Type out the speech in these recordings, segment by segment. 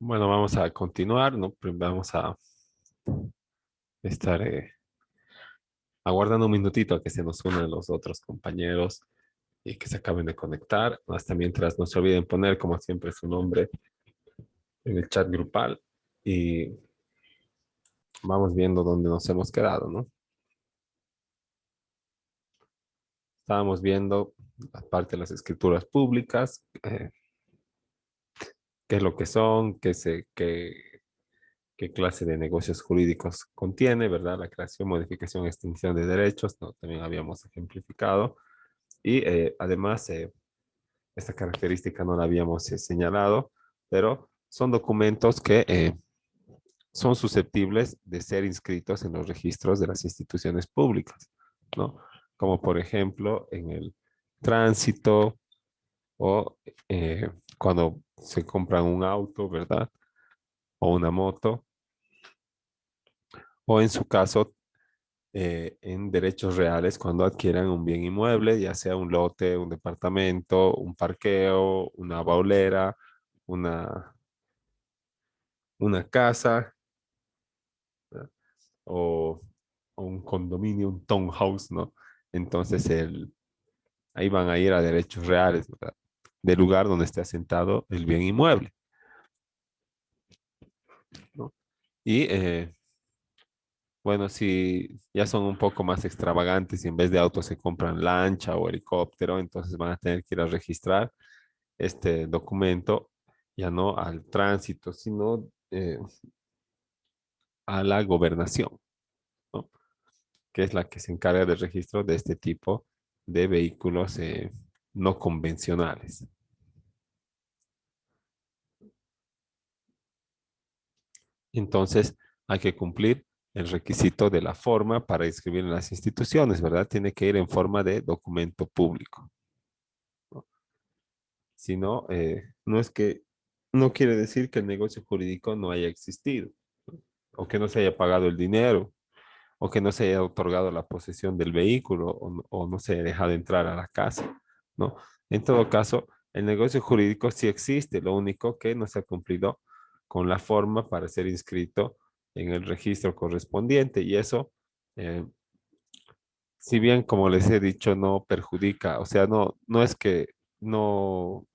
Bueno, vamos a continuar, ¿no? Vamos a estar aguardando un minutito a que se nos unan los otros compañeros y que se acaben de conectar. Hasta mientras no se olviden poner, como siempre, su nombre en el chat grupal y vamos viendo dónde nos hemos quedado, ¿no? Estábamos viendo aparte de las escrituras públicas, qué es lo que son, qué clase de negocios jurídicos contiene, ¿verdad? La creación, modificación, extinción de derechos, ¿no? También habíamos ejemplificado. Y además, esta característica no la habíamos señalado, pero son documentos que son susceptibles de ser inscritos en los registros de las instituciones públicas, ¿no? Como por ejemplo en el tránsito o cuando se compran un auto, ¿verdad? O una moto, o en su caso, en derechos reales cuando adquieran un bien inmueble, ya sea un lote, un departamento, un parqueo, una baulera, una, una casa, ¿verdad? O, o un condominio, un townhouse, ¿no? Entonces, ahí van a ir a derechos reales, ¿verdad? Del lugar donde esté asentado el bien inmueble, ¿no? Y bueno, si ya son un poco más extravagantes y en vez de auto se compran lancha o helicóptero, entonces van a tener que ir a registrar este documento ya no al tránsito, sino a la gobernación, ¿no? Que es la que se encarga del registro de este tipo de vehículos no convencionales. Entonces, hay que cumplir el requisito de la forma para inscribir en las instituciones, ¿verdad? Tiene que ir en forma de documento público, ¿no? Si no, no es que, no quiere decir que el negocio jurídico no haya existido, ¿no? O que no se haya pagado el dinero, o que no se haya otorgado la posesión del vehículo, o no se haya dejado entrar a la casa, ¿no? En todo caso, el negocio jurídico sí existe, lo único que no se ha cumplido con la forma para ser inscrito en el registro correspondiente, y eso, eh, si bien, como les he dicho, no perjudica, o sea, no es que no,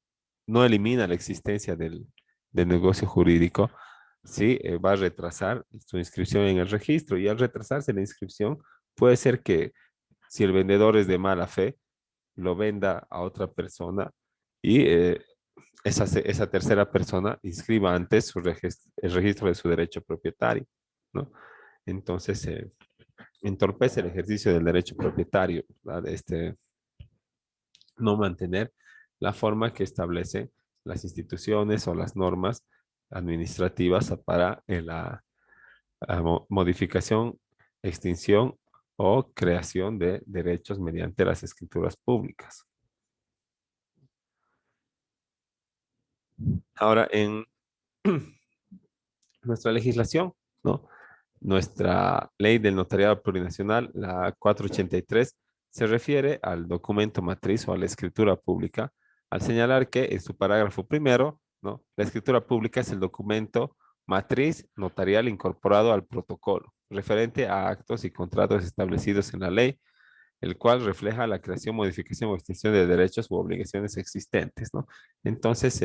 no elimina la existencia del negocio jurídico, sí, va a retrasar su inscripción en el registro, y al retrasarse la inscripción, puede ser que si el vendedor es de mala fe, lo venda a otra persona y esa tercera persona inscriba antes el registro de su derecho propietario, ¿no? Entonces, entorpece el ejercicio del derecho propietario, ¿verdad? No mantener la forma que establecen las instituciones o las normas administrativas para la modificación, extinción o creación de derechos mediante las escrituras públicas. Ahora, en nuestra legislación, ¿no? Nuestra ley del notariado plurinacional, la 483, se refiere al documento matriz o a la escritura pública, al señalar que en su parágrafo primero, ¿no? La escritura pública es el documento matriz notarial incorporado al protocolo, referente a actos y contratos establecidos en la ley, el cual refleja la creación, modificación o extinción de derechos u obligaciones existentes, ¿no? Entonces,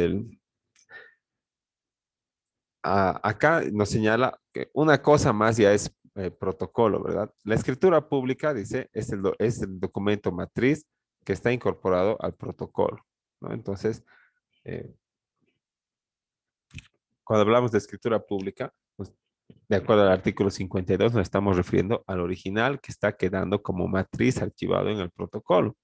acá nos señala que una cosa más ya es protocolo, ¿verdad? La escritura pública, dice, es el documento matriz que está incorporado al protocolo, ¿no? Entonces, eh, cuando hablamos de escritura pública, pues, de acuerdo al artículo 52, nos estamos refiriendo al original que está quedando como matriz archivado en el protocolo,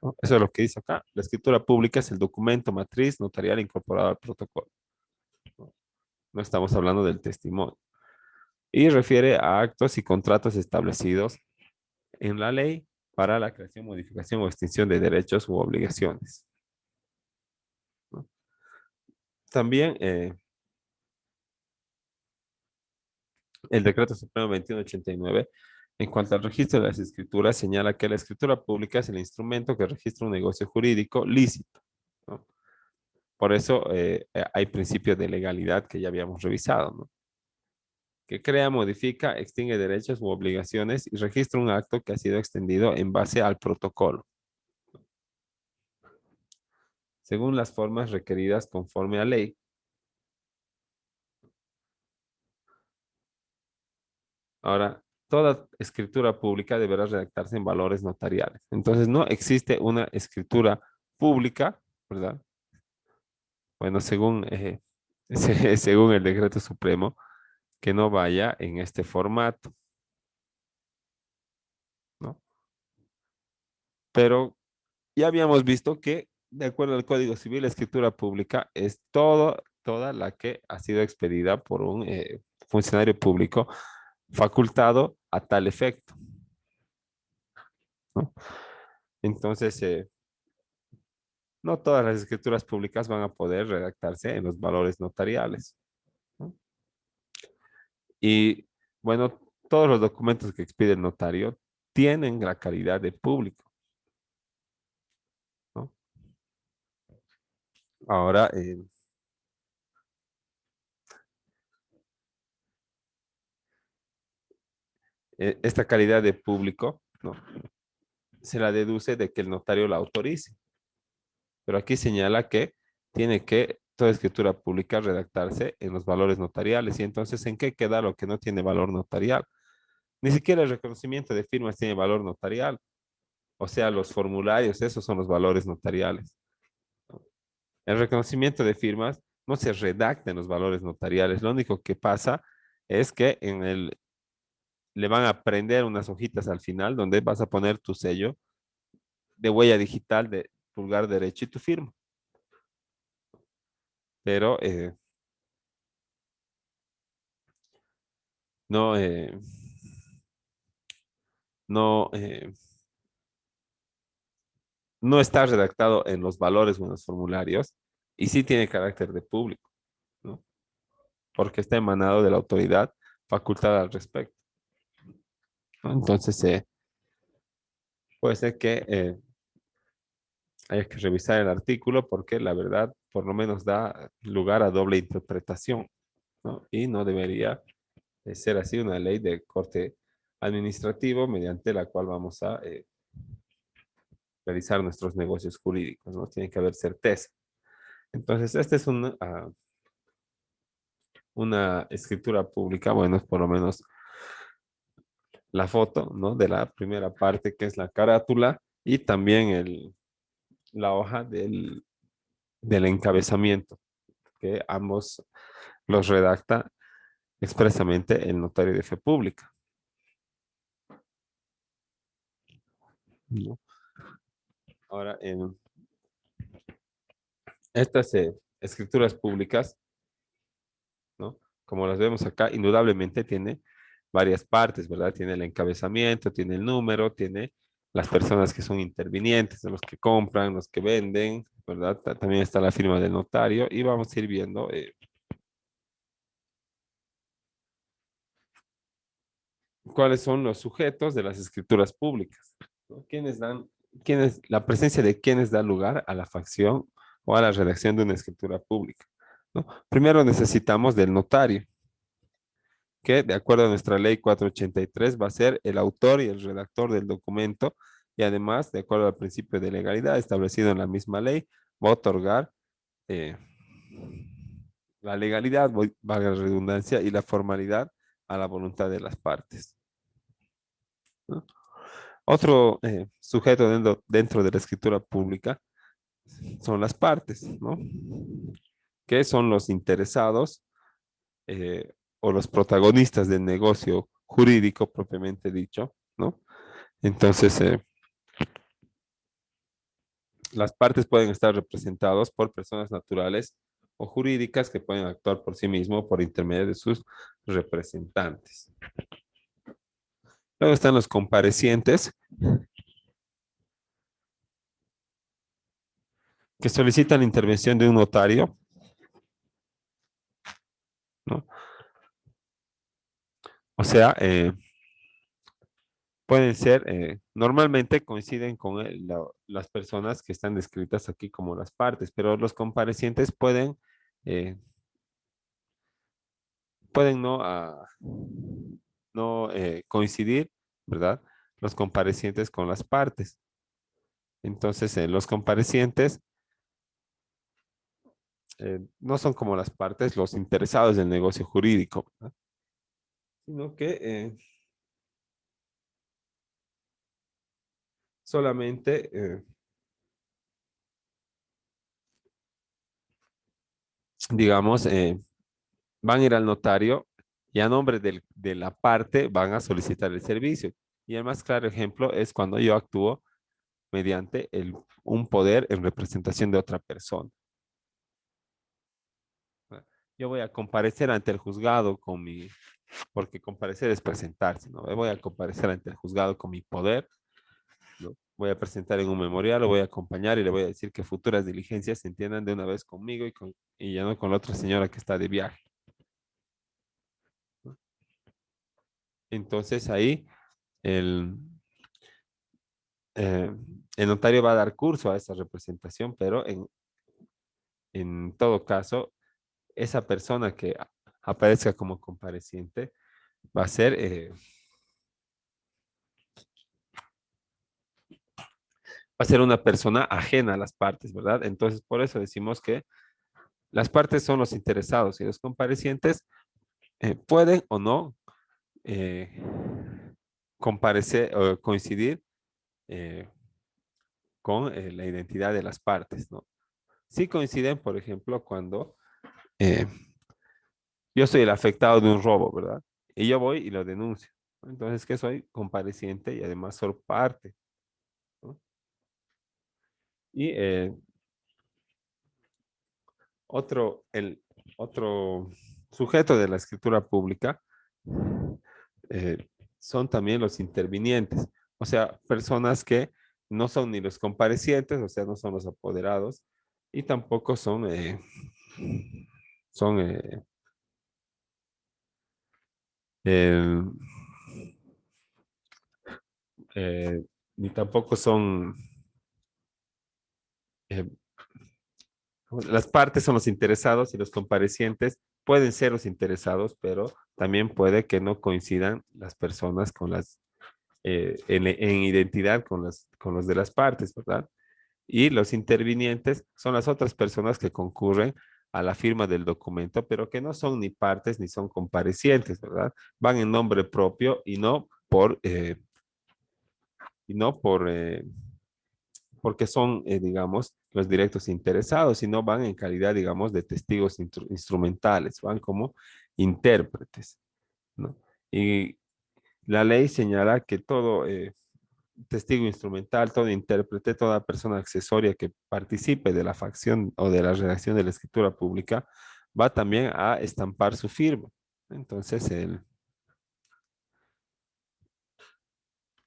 ¿no? Eso es lo que dice acá. La escritura pública es el documento matriz notarial incorporado al protocolo, ¿no? No estamos hablando del testimonio. Y refiere a actos y contratos establecidos en la ley para la creación, modificación o extinción de derechos u obligaciones, ¿no? También el Decreto Supremo 2189, en cuanto al registro de las escrituras, señala que la escritura pública es el instrumento que registra un negocio jurídico lícito, ¿no? Por eso hay principios de legalidad que ya habíamos revisado, ¿no? Que crea, modifica, extingue derechos u obligaciones y registra un acto que ha sido extendido en base al protocolo, según las formas requeridas conforme a ley. Ahora, toda escritura pública deberá redactarse en valores notariales. Entonces, no existe una escritura pública, ¿verdad? Bueno, según, según el decreto supremo, que no vaya en este formato, ¿no? Pero ya habíamos visto que, de acuerdo al Código Civil, la escritura pública es toda la que ha sido expedida por un funcionario público facultado a tal efecto, ¿no? Entonces, no todas las escrituras públicas van a poder redactarse en los valores notariales, ¿no? Y bueno, todos los documentos que expide el notario tienen la calidad de público, ¿no? Ahora, esta calidad de público, ¿no? Se la deduce de que el notario la autorice. Pero aquí señala que tiene que toda escritura pública redactarse en los valores notariales. Y entonces, ¿en qué queda lo que no tiene valor notarial? Ni siquiera el reconocimiento de firmas tiene valor notarial. O sea, los formularios, esos son los valores notariales. El reconocimiento de firmas no se redacta en los valores notariales. Lo único que pasa es que le van a prender unas hojitas al final donde vas a poner tu sello de huella digital de pulgar derecho y tu firma. Pero no, no, no está redactado en los valores o en los formularios y sí tiene carácter de público, ¿no? Porque está emanado de la autoridad facultada al respecto, ¿no? Entonces, puede ser que haya que revisar el artículo porque la verdad por lo menos da lugar a doble interpretación, ¿no? Y no debería de ser así una ley de corte administrativo mediante la cual vamos a realizar nuestros negocios jurídicos, ¿no? Tiene que haber certeza. Entonces, esta es una escritura pública, bueno, es por lo menos la foto, ¿no? De la primera parte, que es la carátula, y también la hoja del encabezamiento, que ambos los redacta expresamente el notario de fe pública, ¿no? Ahora, en estas escrituras públicas, ¿no? Como las vemos acá, indudablemente tiene varias partes, ¿verdad? Tiene el encabezamiento, tiene el número, tiene las personas que son intervinientes, los que compran, los que venden, ¿verdad? También está la firma del notario y vamos a ir viendo cuáles son los sujetos de las escrituras públicas, ¿no? La presencia de quienes da lugar a la facción o a la redacción de una escritura pública, ¿no? Primero necesitamos del notario, que de acuerdo a nuestra ley 483 va a ser el autor y el redactor del documento y además, de acuerdo al principio de legalidad establecido en la misma ley, va a otorgar eh, la legalidad, valga la redundancia, y la formalidad a la voluntad de las partes, ¿no? Otro sujeto dentro de la escritura pública son las partes, ¿no? Que son los interesados o los protagonistas del negocio jurídico propiamente dicho, ¿no? Entonces, las partes pueden estar representadas por personas naturales o jurídicas que pueden actuar por sí mismos por intermedio de sus representantes. Luego están los comparecientes que solicitan la intervención de un notario, ¿no? O sea, pueden ser, normalmente coinciden con las personas que están descritas aquí como las partes, pero los comparecientes eh, pueden no coincidir, ¿verdad? Los comparecientes con las partes. Entonces, los comparecientes no son como las partes, los interesados del negocio jurídico, ¿verdad? Sino que solamente, digamos, van a ir al notario y a nombre de la parte van a solicitar el servicio. Y el más claro ejemplo es cuando yo actúo mediante un poder en representación de otra persona. Yo voy a comparecer ante el juzgado porque comparecer es presentarse, ¿no? Voy a comparecer ante el juzgado con mi poder, ¿no? Voy a presentar en un memorial, lo voy a acompañar y le voy a decir que futuras diligencias se entiendan de una vez conmigo y ya no con la otra señora que está de viaje, ¿no? Entonces ahí el, eh, el notario va a dar curso a esa representación, pero en todo caso, esa persona que aparezca como compareciente va a ser, va a ser una persona ajena a las partes, ¿verdad? Entonces, por eso decimos que las partes son los interesados y los comparecientes pueden o no eh, comparecer o coincidir eh, con la identidad de las partes, ¿no? Sí coinciden, por ejemplo, cuando eh, yo soy el afectado de un robo, ¿verdad? Y yo voy y lo denuncio. Entonces, que soy compareciente y además soy parte, ¿no? Y el otro sujeto de la escritura pública son también los intervinientes, o sea, personas que no son ni los comparecientes, o sea, no son los apoderados, y tampoco son el- eh, ni tampoco son, eh, las partes son los interesados y los comparecientes pueden ser los interesados, pero también puede que no coincidan las personas en identidad con los de las partes, ¿verdad? Y los intervinientes son las otras personas que concurren a la firma del documento, pero que no son ni partes ni son comparecientes, ¿verdad? Van en nombre propio y no porque son, digamos, los directos interesados, sino van en calidad, digamos, de testigos instrumentales, van como intérpretes, ¿no? Y la ley señala que todo testigo instrumental, todo intérprete, toda persona accesoria que participe de la facción o de la redacción de la escritura pública, va también a estampar su firma. Entonces,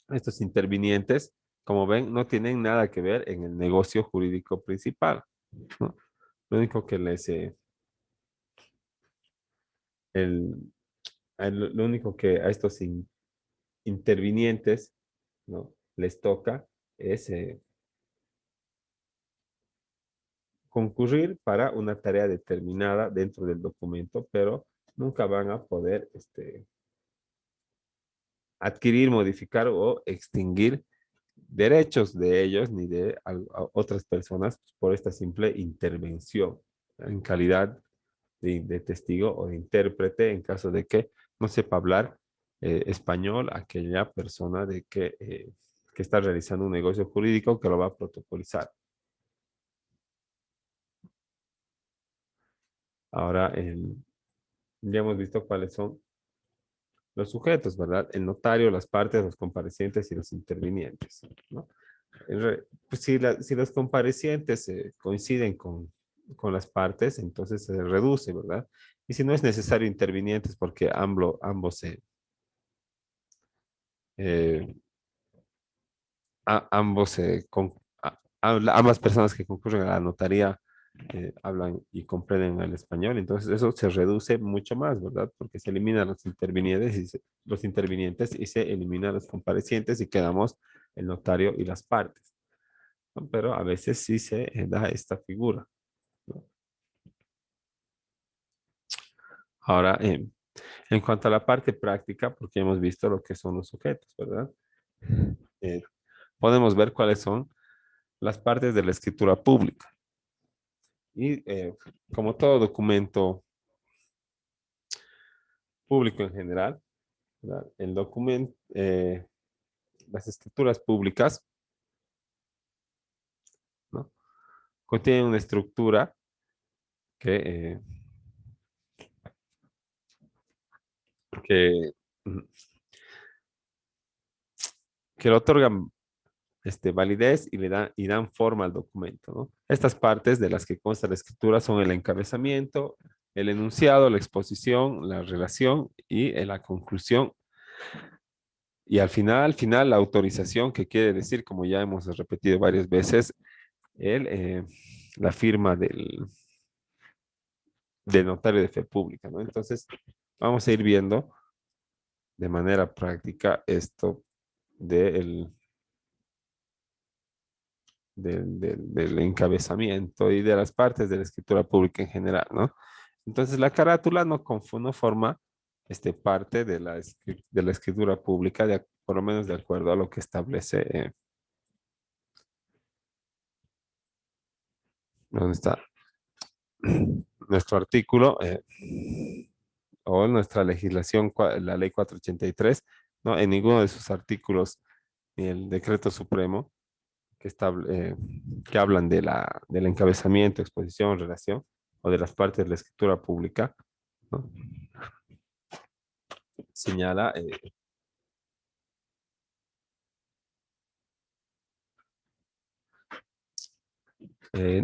estos intervinientes, como ven, no tienen nada que ver en el negocio jurídico principal, ¿no? Lo único que el, lo único que a estos intervinientes, ¿no? Les toca es concurrir para una tarea determinada dentro del documento, pero nunca van a poder adquirir, modificar o extinguir derechos de ellos ni de a otras personas por esta simple intervención en calidad de testigo o de intérprete en caso de que no sepa hablar español aquella persona que está realizando un negocio jurídico que lo va a protocolizar. Ahora, ya hemos visto cuáles son los sujetos, ¿verdad? El notario, las partes, los comparecientes y los intervinientes, ¿no? Pues si los comparecientes coinciden con las partes, entonces se reduce, ¿verdad? Y si no es necesario intervinientes porque eh, ambos, ambas personas que concurren a la notaría hablan y comprenden el español. Entonces eso se reduce mucho más, ¿verdad? Porque se eliminan los intervinientes y se eliminan los comparecientes y quedamos el notario y las partes, ¿no? Pero a veces sí se da esta figura, ¿no? Ahora, en cuanto a la parte práctica, porque hemos visto lo que son los sujetos, ¿verdad? Eh, podemos ver cuáles son las partes de la escritura pública. Y como todo documento público en general, ¿verdad? El documento, las escrituras públicas, ¿no? Contienen una estructura que, que, mm, que le otorgan validez y y dan forma al documento, ¿no? Estas partes de las que consta la escritura son el encabezamiento, el enunciado, la exposición, la relación y la conclusión. Y al final, la autorización, que quiere decir, como ya hemos repetido varias veces, el, eh, la firma del notario de fe pública, ¿no? Entonces, vamos a ir viendo de manera práctica esto del, del encabezamiento y de las partes de la escritura pública en general, ¿no? Entonces, la carátula no forma parte de de la escritura pública, por lo menos de acuerdo a lo que establece, ¿dónde está? Nuestro artículo o nuestra legislación, la ley 483, ¿no? En ninguno de sus artículos, ni el decreto supremo, que hablan de del encabezamiento, exposición, relación, o de las partes de la escritura pública, ¿no? Señala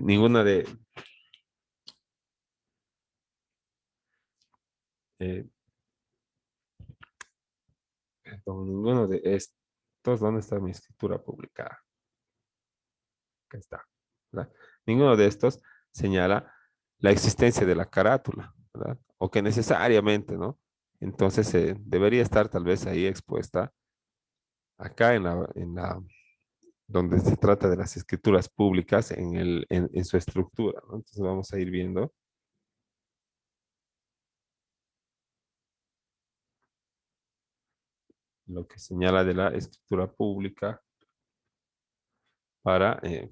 ninguna eh, ninguno de estos, ¿dónde está mi escritura publicada? Acá está, ¿verdad? Ninguno de estos señala la existencia de la carátula, ¿verdad? O que necesariamente, ¿no? Entonces debería estar tal vez ahí expuesta acá donde se trata de las escrituras públicas en su estructura, ¿no? Entonces vamos a ir viendo lo que señala de la escritura pública para, ahí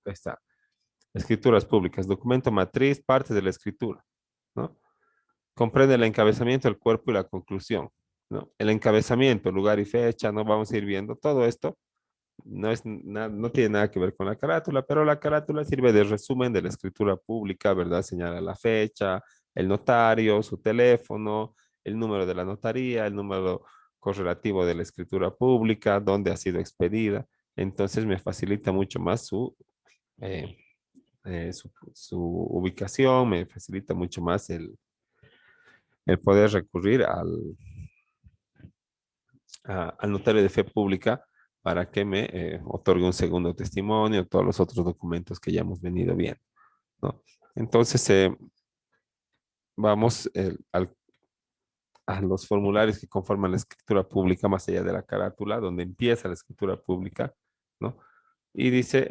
está, escrituras públicas, documento matriz, partes de la escritura, ¿no? Comprende el encabezamiento, el cuerpo y la conclusión, ¿no? El encabezamiento, lugar y fecha, no vamos a ir viendo todo esto. No tiene nada que ver con la carátula, pero la carátula sirve de resumen de la escritura pública, ¿verdad? Señala la fecha, el notario, su teléfono, el número de la notaría, el número correlativo de la escritura pública, dónde ha sido expedida. Entonces me facilita mucho más eh, su ubicación, me facilita mucho más el poder recurrir al notario de fe pública para que me otorgue un segundo testimonio, todos los otros documentos que ya hemos venido viendo, ¿no? Entonces, vamos a los formularios que conforman la escritura pública, más allá de la carátula, donde empieza la escritura pública, ¿no? Y dice,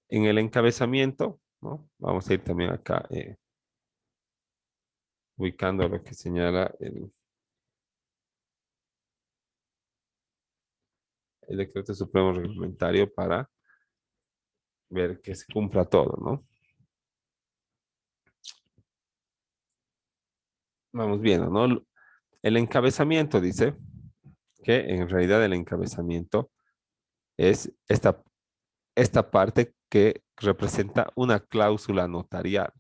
en el encabezamiento, ¿no? Vamos a ir también acá ubicando lo que señala el decreto supremo reglamentario para ver que se cumpla todo, ¿no? Vamos viendo, ¿no? El encabezamiento dice que en realidad el encabezamiento es esta parte que representa una cláusula notarial,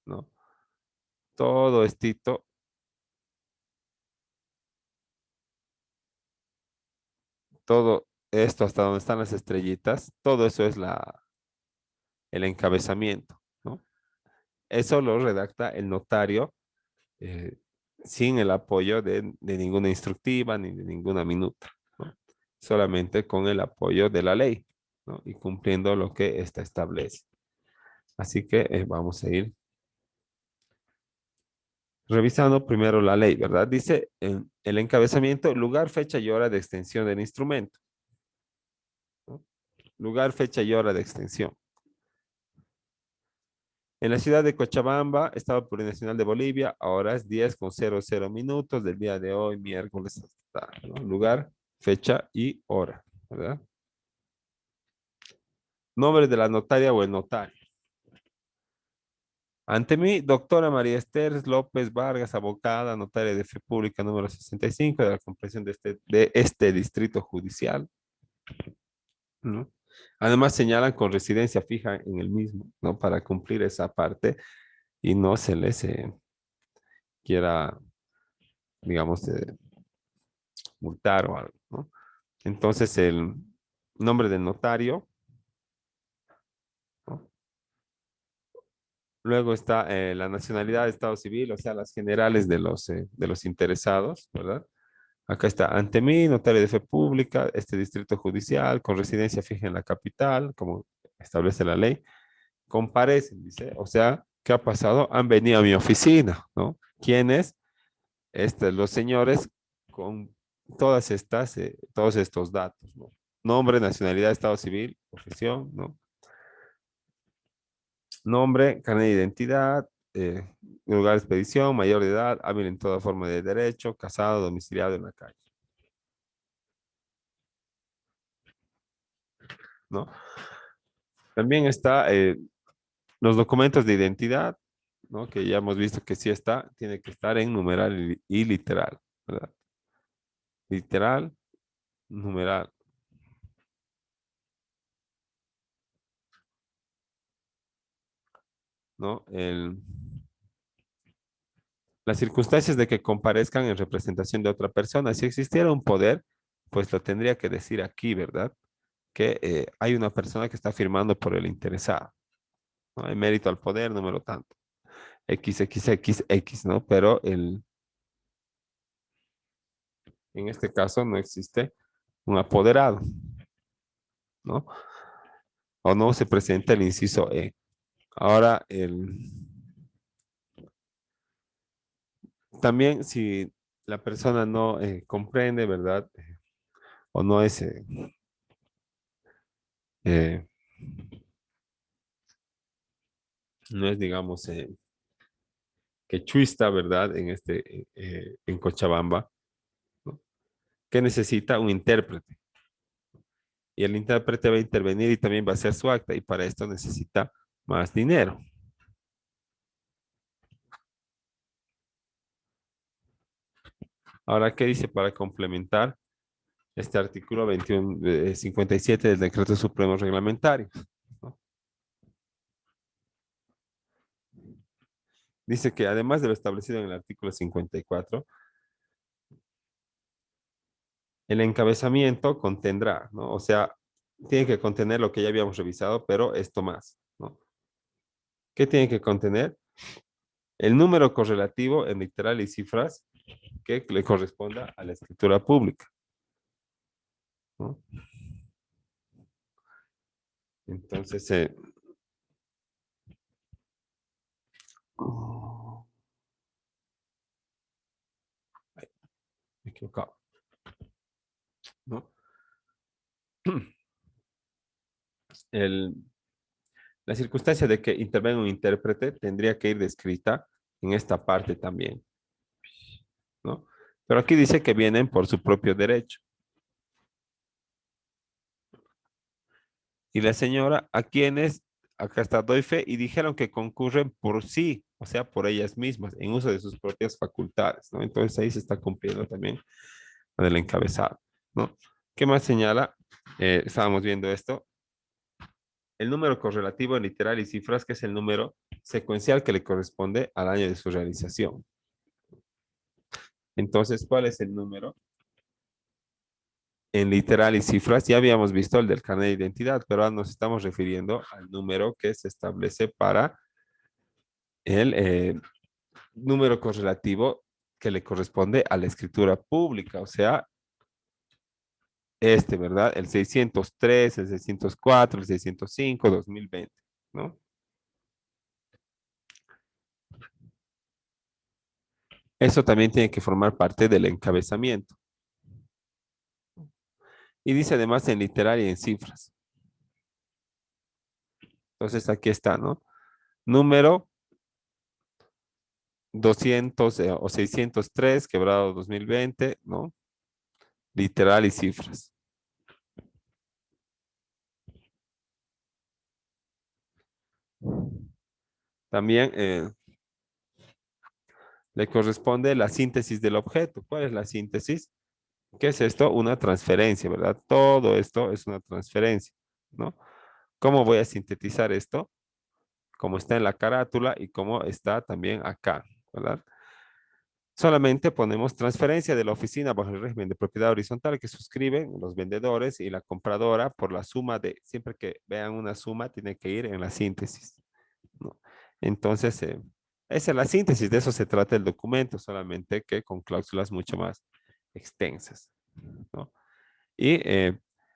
¿no? Todo estito, todo esto hasta donde están las estrellitas, todo eso es el encabezamiento, ¿no? Eso lo redacta el notario eh, sin el apoyo de ninguna instructiva ni de ninguna minuta. solamente con el apoyo de la ley, ¿no? Y cumpliendo lo que ésta establece. Así que vamos a ir revisando primero la ley, ¿verdad? Dice en el encabezamiento, lugar, fecha y hora de extensión del instrumento, ¿no? Lugar, fecha y hora de extensión. En la ciudad de Cochabamba, Estado Plurinacional de Bolivia, a horas 10:00 del día de hoy, miércoles, ¿no? Lugar, fecha y hora, ¿verdad? Nombre de la notaria o el notario. Ante mí, doctora María Esther López Vargas, abogada, notaria de fe pública número 65 de la comprensión de este distrito judicial, ¿no? Además, señalan con residencia fija en el mismo, ¿no? Para cumplir esa parte y no se les quiera, digamos, multar o algo, ¿no? Entonces, el nombre del notario, ¿no? Luego está la nacionalidad de Estado civil, o sea, las generales de los interesados, ¿verdad? Acá está, ante mí, notario de fe pública, este distrito judicial, con residencia fija en la capital, como establece la ley, comparecen, dice, o sea, ¿qué ha pasado? Han venido a mi oficina, ¿no? ¿Quiénes? Los señores con todos estos datos, ¿no? Nombre, nacionalidad, estado civil, profesión, ¿no? Nombre, carnet de identidad, lugar de expedición, mayor de edad, hábil en toda forma de derecho, casado, domiciliado en la calle, ¿no? También está los documentos de identidad, ¿no? Que ya hemos visto que sí está, tiene que estar en numeral y literal, ¿verdad? Literal, numeral, ¿no? Las circunstancias de que comparezcan en representación de otra persona. Si existiera un poder, pues lo tendría que decir aquí, ¿verdad? Que hay una persona que está firmando por el interesado, ¿no? Hay mérito al poder, número tanto. XXXX, ¿no? Pero en este caso no existe un apoderado, ¿no? O no se presenta el inciso E. Ahora, también si la persona no comprende, ¿verdad? O no es, eh, no es, digamos, quechuista, ¿verdad? En Cochabamba, ¿no? Que necesita un intérprete. Y el intérprete va a intervenir y también va a hacer su acta. Y para esto necesita más dinero. Ahora, ¿qué dice para complementar este artículo 21, 57 del Decreto Supremo Reglamentario? ¿No? Dice que además de lo establecido en el artículo 54, el encabezamiento contendrá, ¿no? O sea, tiene que contener lo que ya habíamos revisado, pero esto más, ¿no? ¿Qué tiene que contener? El número correlativo en literal y cifras que le corresponda a la escritura pública, ¿no? Entonces, oh, ay, me he equivocado, ¿no? El, la circunstancia de que intervenga un intérprete tendría que ir descrita en esta parte también, ¿no? Pero aquí dice que vienen por su propio derecho. Y la señora, a quienes, acá está, doy fe, y dijeron que concurren por sí, o sea, por ellas mismas, en uso de sus propias facultades, ¿no? Entonces ahí se está cumpliendo también lo del encabezado, ¿no? ¿Qué más señala? Estábamos viendo esto. El número correlativo en literal y cifras, que es el número secuencial que le corresponde al año de su realización. Entonces, ¿cuál es el número? En literal y cifras, ya habíamos visto el del carnet de identidad, pero ahora nos estamos refiriendo al número que se establece para el número correlativo que le corresponde a la escritura pública, o sea, este, ¿verdad? El 603, el 604, el 605, 2020, ¿no? Eso también tiene que formar parte del encabezamiento. Y dice además en literal y en cifras. Entonces aquí está, ¿no? Número 200 o 603, quebrado 2020, ¿no? Literal y cifras. También le corresponde la síntesis del objeto. ¿Cuál es la síntesis? ¿Qué es esto? Una transferencia, ¿verdad? Todo esto es una transferencia, ¿no? ¿Cómo voy a sintetizar esto? Como está en la carátula y como está también acá, ¿verdad? Solamente ponemos transferencia de la oficina bajo el régimen de propiedad horizontal que suscriben los vendedores y la compradora por la suma de, siempre que vean una suma, tiene que ir en la síntesis, ¿no? Entonces, esa es la síntesis, de eso se trata el documento, solamente que con cláusulas mucho más extensas, ¿no? Y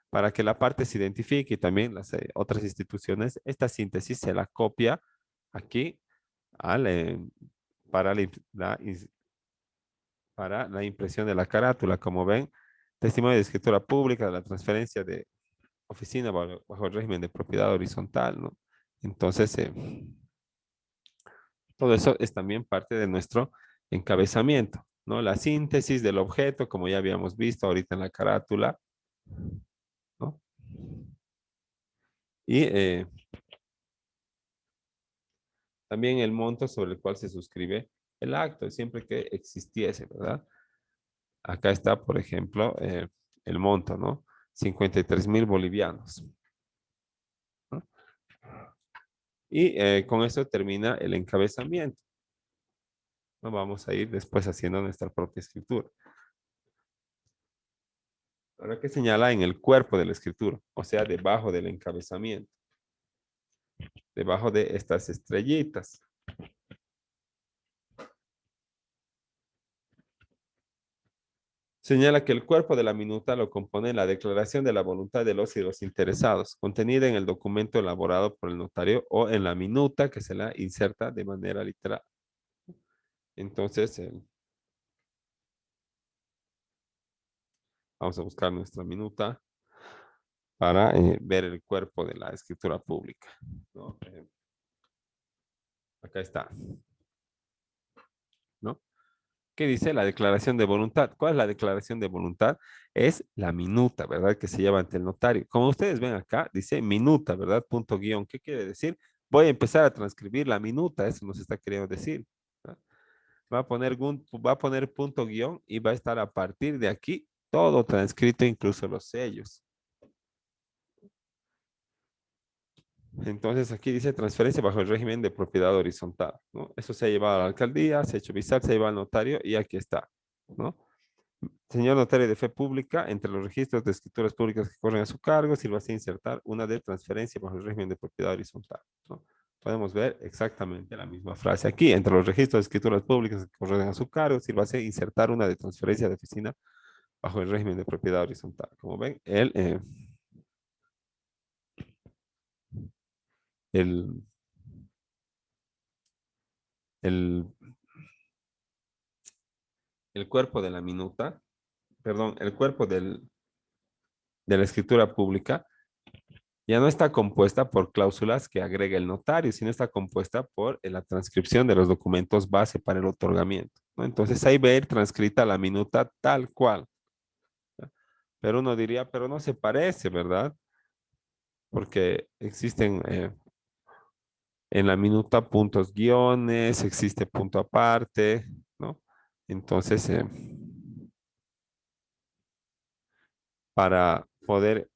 para que la parte se identifique y también las otras instituciones, esta síntesis se la copia aquí al, para para la impresión de la carátula. Como ven, testimonio de escritura pública de la transferencia de oficina bajo el régimen de propiedad horizontal, ¿no? Entonces, todo eso es también parte de nuestro encabezamiento, ¿no? La síntesis del objeto, como ya habíamos visto ahorita en la carátula, ¿no? Y también el monto sobre el cual se suscribe el acto, siempre que existiese, ¿verdad? Acá está, por ejemplo, el monto, ¿no? 53,000 bolivianos, ¿no? Y con eso termina el encabezamiento, ¿no? Vamos a ir después haciendo nuestra propia escritura. Ahora que señala en el cuerpo de la escritura, o sea, debajo del encabezamiento, debajo de estas estrellitas. Señala que el cuerpo de la minuta lo compone la declaración de la voluntad de los y los interesados, contenida en el documento elaborado por el notario o en la minuta que se la inserta de manera literal. Entonces, vamos a buscar nuestra minuta para ver el cuerpo de la escritura pública, ¿no? Acá está, ¿no? ¿Qué dice la declaración de voluntad? ¿Cuál es la declaración de voluntad? Es la minuta, ¿verdad? Que se lleva ante el notario. Como ustedes ven acá, dice minuta, ¿verdad? Punto guión. ¿Qué quiere decir? Voy a empezar a transcribir la minuta, eso nos está queriendo decir, ¿verdad? Va a poner punto guión y va a estar a partir de aquí todo transcrito, incluso los sellos. Entonces aquí dice transferencia bajo el régimen de propiedad horizontal, ¿no? Eso se ha llevado a la alcaldía, se ha hecho visar, se ha llevado al notario y aquí está, ¿no? Señor notario de fe pública, entre los registros de escrituras públicas que corren a su cargo, sirva a insertar una de transferencia bajo el régimen de propiedad horizontal, ¿no? Podemos ver exactamente la misma frase aquí. Entre los registros de escrituras públicas que corren a su cargo, sirva a insertar una de transferencia de oficina bajo el régimen de propiedad horizontal. Como ven, el, el, el cuerpo de la minuta, perdón, el cuerpo de la escritura pública ya no está compuesta por cláusulas que agrega el notario, sino está compuesta por la transcripción de los documentos base para el otorgamiento, ¿no? Entonces ahí va a ir transcrita la minuta tal cual, ¿no? Pero uno diría, pero no se parece, ¿verdad? Porque existen en la minuta puntos guiones, existe punto aparte, ¿no? Entonces, para poder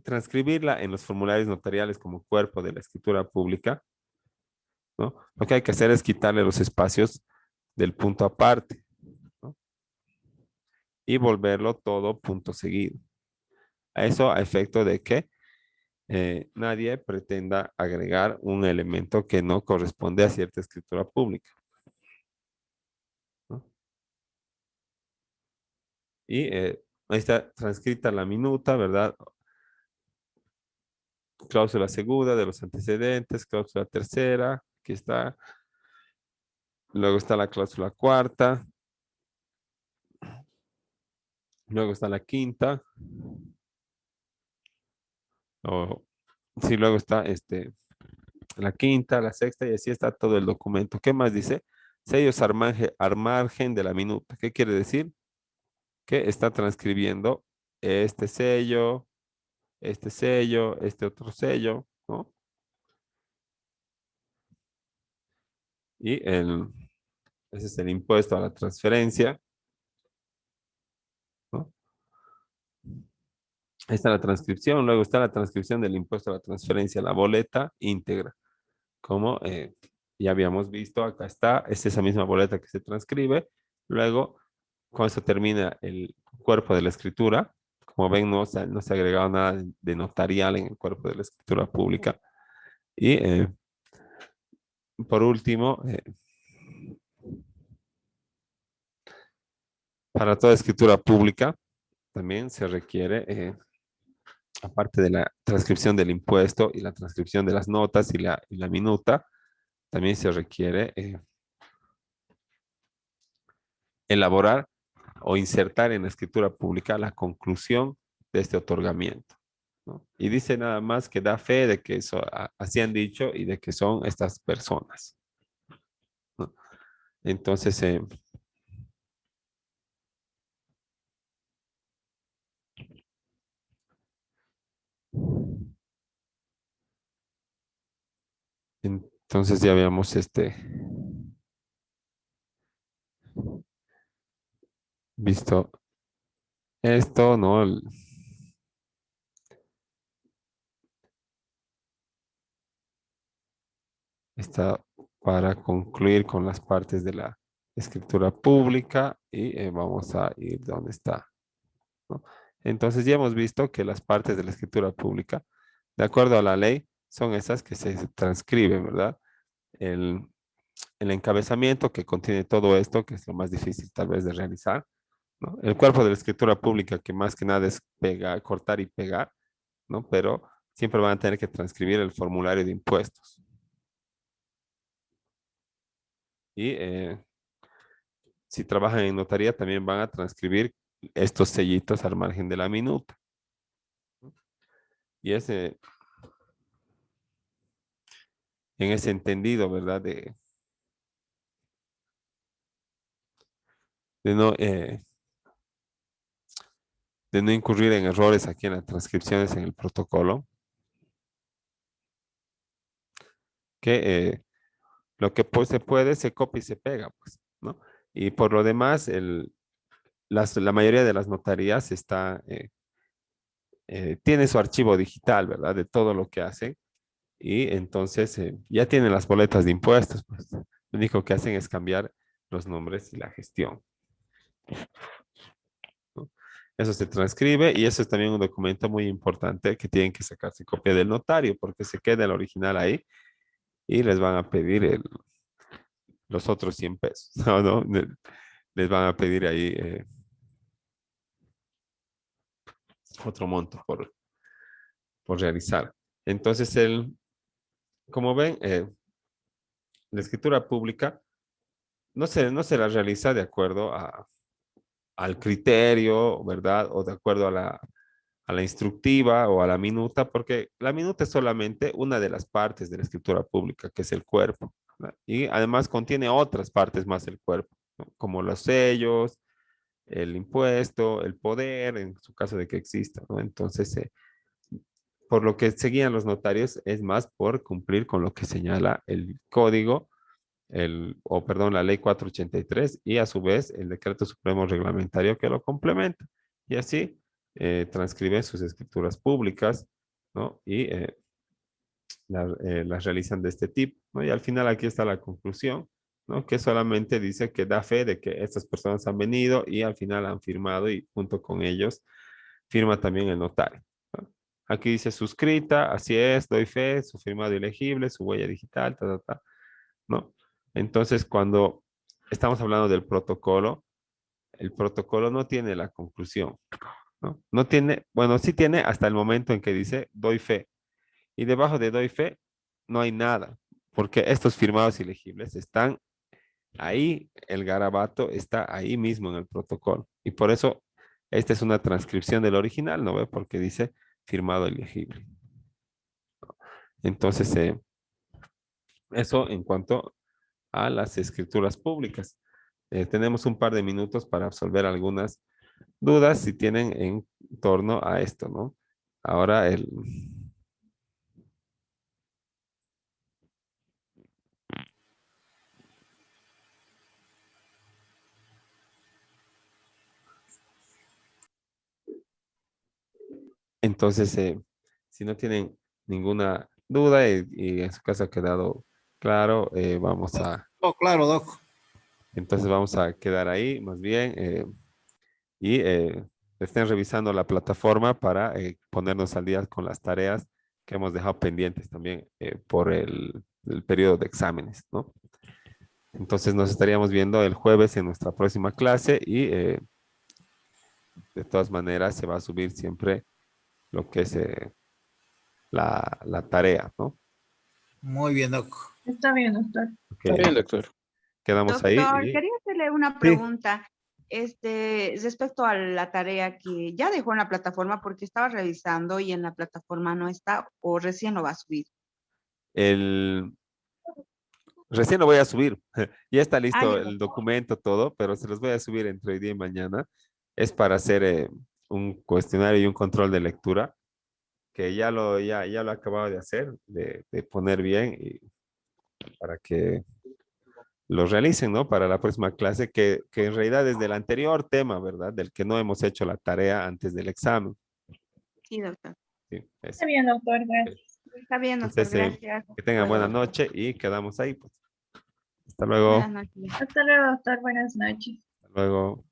transcribirla en los formularios notariales como cuerpo de la escritura pública, ¿no? Lo que hay que hacer es quitarle los espacios del punto aparte, ¿no? Y volverlo todo punto seguido. A eso a efecto de que nadie pretenda agregar un elemento que no corresponde a cierta escritura pública, ¿no? Y Ahí está transcrita la minuta, ¿verdad? Cláusula segunda de los antecedentes, cláusula tercera, aquí está. Luego está la cláusula cuarta, luego está la quinta, o sí, luego está la quinta, la sexta, y así está todo el documento. ¿Qué más dice? Sellos al margen de la minuta. ¿Qué quiere decir? Que está transcribiendo este sello, este otro sello, ¿no? Y ese es el impuesto a la transferencia, ¿no? Ahí está la transcripción, luego está la transcripción del impuesto a la transferencia, la boleta íntegra. Como ya habíamos visto, acá está, es esa misma boleta que se transcribe. Luego, cuando se termina el cuerpo de la escritura, como ven, no se ha agregado nada de notarial en el cuerpo de la escritura pública. Y por último, para toda escritura pública, también se requiere, aparte de la transcripción del impuesto y la transcripción de las notas y la minuta, también se requiere elaborar o insertar en la escritura pública la conclusión de este otorgamiento, ¿no? Y dice nada más que da fe de que eso, así han dicho y de que son estas personas, ¿no? Entonces, entonces ya habíamos visto esto, ¿no? Está para concluir con las partes de la escritura pública y vamos a ir donde está, ¿no? Entonces ya hemos visto que las partes de la escritura pública, de acuerdo a la ley, son esas que se transcriben, ¿verdad? El, el encabezamiento que contiene todo esto, que es lo más difícil tal vez de realizar, ¿no? El cuerpo de la escritura pública, que más que nada es pegar, cortar y pegar, ¿no? Pero siempre van a tener que transcribir el formulario de impuestos. Y si trabajan en notaría, también van a transcribir estos sellitos al margen de la minuta. Y en ese entendido, ¿verdad? De no, de no incurrir en errores aquí en las transcripciones en el protocolo, que lo que pues, se puede se copia y se pega, pues, ¿no? Y por lo demás, la mayoría de las notarías tiene su archivo digital, ¿verdad? De todo lo que hacen. Y entonces ya tienen las boletas de impuestos, pues. Lo único que hacen es cambiar los nombres y la gestión, ¿no? Eso se transcribe y eso es también un documento muy importante que tienen que sacarse copia del notario porque se queda el original ahí y les van a pedir los otros 100 pesos, ¿no? ¿No? Les van a pedir ahí otro monto por realizar. Entonces, como ven, la escritura pública no se la realiza de acuerdo al criterio, ¿verdad? O de acuerdo a la instructiva o a la minuta, porque la minuta es solamente una de las partes de la escritura pública, que es el cuerpo, ¿verdad? Y además contiene otras partes más del cuerpo, ¿no? Como los sellos, el impuesto, el poder, en su caso de que exista, ¿no? Entonces, por lo que seguían los notarios es más por cumplir con lo que señala el código, o perdón, la ley 483 y a su vez el decreto supremo reglamentario que lo complementa. Y así transcriben sus escrituras públicas, ¿no? Y las realizan de este tipo, ¿no? Y al final aquí está la conclusión, ¿no? Que solamente dice que da fe de que estas personas han venido y al final han firmado y junto con ellos firma también el notario, ¿no? Aquí dice suscrita, así es, doy fe, su firmado ilegible, su huella digital, ta, ta, ta, ¿no? Entonces, cuando estamos hablando del protocolo, el protocolo no tiene la conclusión, ¿no? No tiene, bueno, sí tiene hasta el momento en que dice doy fe. Y debajo de doy fe no hay nada, porque estos firmados ilegibles están ahí, el garabato está ahí mismo en el protocolo. Y por eso esta es una transcripción del original, ¿no ve? Porque dice firmado ilegible. Entonces, eso en cuanto a las escrituras públicas. Tenemos un par de minutos para resolver algunas dudas si tienen en torno a esto, ¿no? Ahora entonces, si no tienen ninguna duda y en su caso ha quedado claro, Oh, claro, Doc. entonces vamos a quedar ahí más bien y estén revisando la plataforma para ponernos al día con las tareas que hemos dejado pendientes también por el periodo de exámenes, ¿no? Entonces nos estaríamos viendo el jueves en nuestra próxima clase y de todas maneras se va a subir siempre lo que es la tarea, ¿no? Muy bien, Doc. Está bien, doctor. Ok, Está bien, doctor. quedamos ahí Doctor, y quería hacerle una sí, pregunta respecto a la tarea que ya dejó en la plataforma porque estaba revisando y en la plataforma no está o recién lo va a subir. el, recién lo voy a subir. Ya está Ah, listo ya. el documento, todo, pero se los voy a subir entre hoy día y mañana. Es para hacer un cuestionario y un control de lectura, que ya lo acababa de hacer, de poner bien y para que lo realicen, ¿no? Para la próxima clase, que en realidad es del anterior tema, ¿verdad? Del que no hemos hecho la tarea antes del examen. Sí, doctor. Sí, eso. Está bien, doctor. Gracias. Está bien, doctor. Entonces, Gracias. que tengan buena Luego. noche y quedamos ahí, pues. Hasta Buenas luego. noches. Hasta luego, doctor. Buenas noches. Hasta luego.